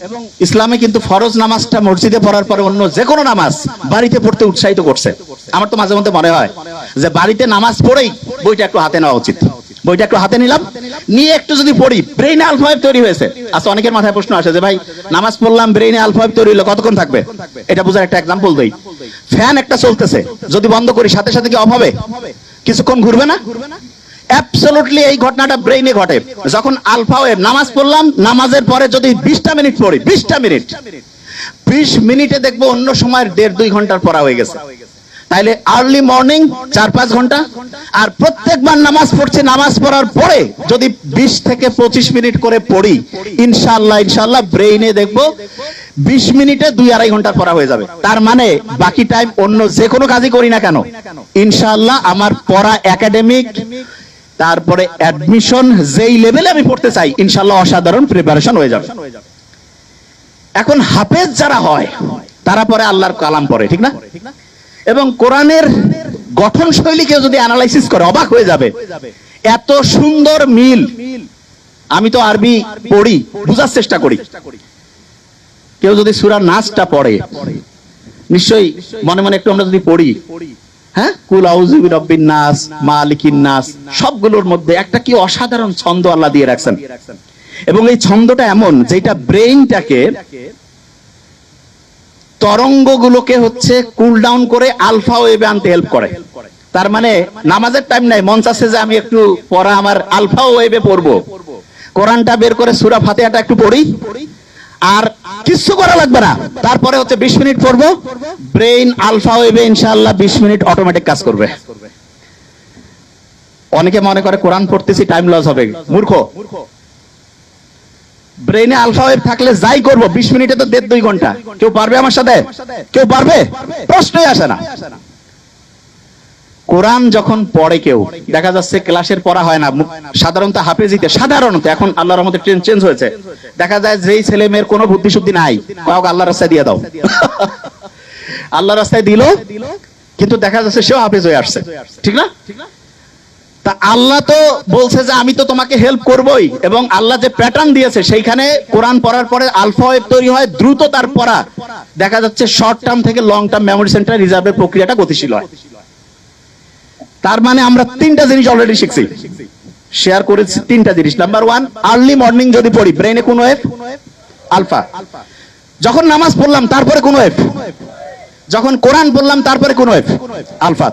এবং ইসলামে কিন্তু ফরজ নামাজটা মসজিদে পড়ার পরে অন্য যে কোনো নামাজ বাড়িতে পড়তে উৎসাহিত করছে। আমার তো মাঝে মধ্যে মনে হয় যে বাড়িতে নামাজ পড়েই বইটা একটু হাতে নেওয়া উচিত। বইটা একটু হাতে নিলাম, নিয়ে একটু যদি পড়ি, ব্রেইনে আলফাবেট তৈরি হয়েছে। আচ্ছা, অনেকের মাথায় প্রশ্ন আসে যে ভাই নামাজ পড়লাম, ব্রেইনে আলফাবেট তৈরি হলো, কতক্ষণ থাকবে? এটা বোঝার একটা এক্সাম্পল দেই। ফ্যান একটা চলতেছে, যদি বন্ধ করি সাথে সাথে কি অফ হবে? কিছুক্ষণ ঘুরবে না? অ্যাবসলিউটলি এই ঘটনাটা ব্রেইনে ঘটে। যখন আলফা ওয়েভ, নামাজ পড়লাম, নামাজের পরে যদি 20টা মিনিট পড়ি, 20 মিনিটে দেখবো অন্য সময়ের 1.5-2 ঘন্টার পড়া হয়ে গেছে। তাইলে আর্লি মর্নিং 4-5 ঘন্টা, আর প্রত্যেকবার নামাজ পড়ছে, নামাজ পড়ার পরে যদি 20 থেকে 25 মিনিট করে পড়ি, ইনশাআল্লাহ ব্রেইনে দেখবো 20 মিনিটে 2-2.5 ঘন্টার পড়া হয়ে যাবে। তার মানে বাকি টাইম অন্য যে কোনো কাজই করি না কেন, ইনশাআল্লাহ আমার পড়া, একাডেমিক, তারপরে অ্যাডমিশন, যেই লেভেলে আমি পড়তে চাই, ইনশাআল্লাহ অসাধারণ প্রিপারেশন হয়ে যাবে। এখন হাফেজ যারা হয় তারা পরে আল্লাহর কালাম পড়ে, ঠিক না? এবং কোরআনের গঠন শৈলীকে যদি অ্যানালাইসিস করে অবাক হয়ে যাবে, এত সুন্দর মিল। আমি তো আরবি পড়ি, বুঝার চেষ্টা করি। কেউ যদি সূরা নাসটা পড়ে, নিশ্চয়ই মনে মনে একটু আমরা যদি পড়ি, হ্যাঁ, কুল আউযু বিরাব্বিন নাস, মালিকিন নাস, সবগুলোর মধ্যে একটা কি অসাধারণ ছন্দ আল্লাহ দিয়ে রাখছেন। এবং এই ছন্দটা এমন যেটা ব্রেইনটাকে, তরঙ্গগুলোকে হচ্ছে কুল ডাউন করে আলফা ওয়েভে আনতে হেল্প করে। তার মানে নামাজের টাইম নাই, মন চাচ্ছে যে আমি একটু পড়া আমার আলফা ওয়েভে পড়বো, কোরআনটা বের করে সূরা ফাতিহাটা একটু পড়ি, আর কিছু করা লাগবে না। তারপরে হচ্ছে 20 মিনিট পড়বো, ব্রেইন আলফা ওয়েভে ইনশাআল্লাহ 20 মিনিট অটোমেটিক কাজ করবে। অনেকে মনে করে কোরআন পড়তেছি টাইম লস হবে, মূর্খ। ব্রেইনে আলফা ওয়েভ থাকলে যাই করব 20 মিনিটে তো 1.5-2 ঘন্টা। কেউ পারবে আমার সাথে? কেউ পারবে? প্রশ্নই আসে না। কোরআন যখন পড়ে কেউ, দেখা যাচ্ছে ক্লাসের পড়া হয় না, সাধারণত হাফেজিতে, সাধারণত এখন আল্লাহর রহমতে ট্রেন্ড চেঞ্জ হয়েছে, দেখা যায় যেই ছেলে মেয়ের কোনো বুদ্ধি শুদ্ধি নাই, কাউকে আল্লাহর রাস্তায় দিয়ে দাও, আল্লাহর রাস্তায় দিল, কিন্তু দেখা যাচ্ছে সেও হাফেজ হয়ে আসছে, ঠিক না? তা আল্লাহ তো বলছে যে আমি তো তোমাকে হেল্প করবই, এবং আল্লাহ যে প্যাটার্ন দিয়েছে সেইখানে কোরআন পড়ার পরে আলফা ওয়েভ তৈরি হয়, দ্রুত তার পড়া, দেখা যাচ্ছে শর্ট টার্ম থেকে লং টার্ম মেমোরি সেন্টার রিজার্ভের প্রক্রিয়াটা গতিশীল হয়। তার মানে আমরা 3টা জিনিস অলরেডি শিখছি, শেয়ার করেছি 3টা জিনিস। নাম্বার 1, আর্লি মর্নিং যদি পড়ি, ব্রেইনে কোন ওয়েভ? আলফা। যখন নামাজ পড়লাম তারপরে কোন ওয়েভ? যখন কোরআন পড়লাম তারপরে কোন ওয়েভ? আলফা।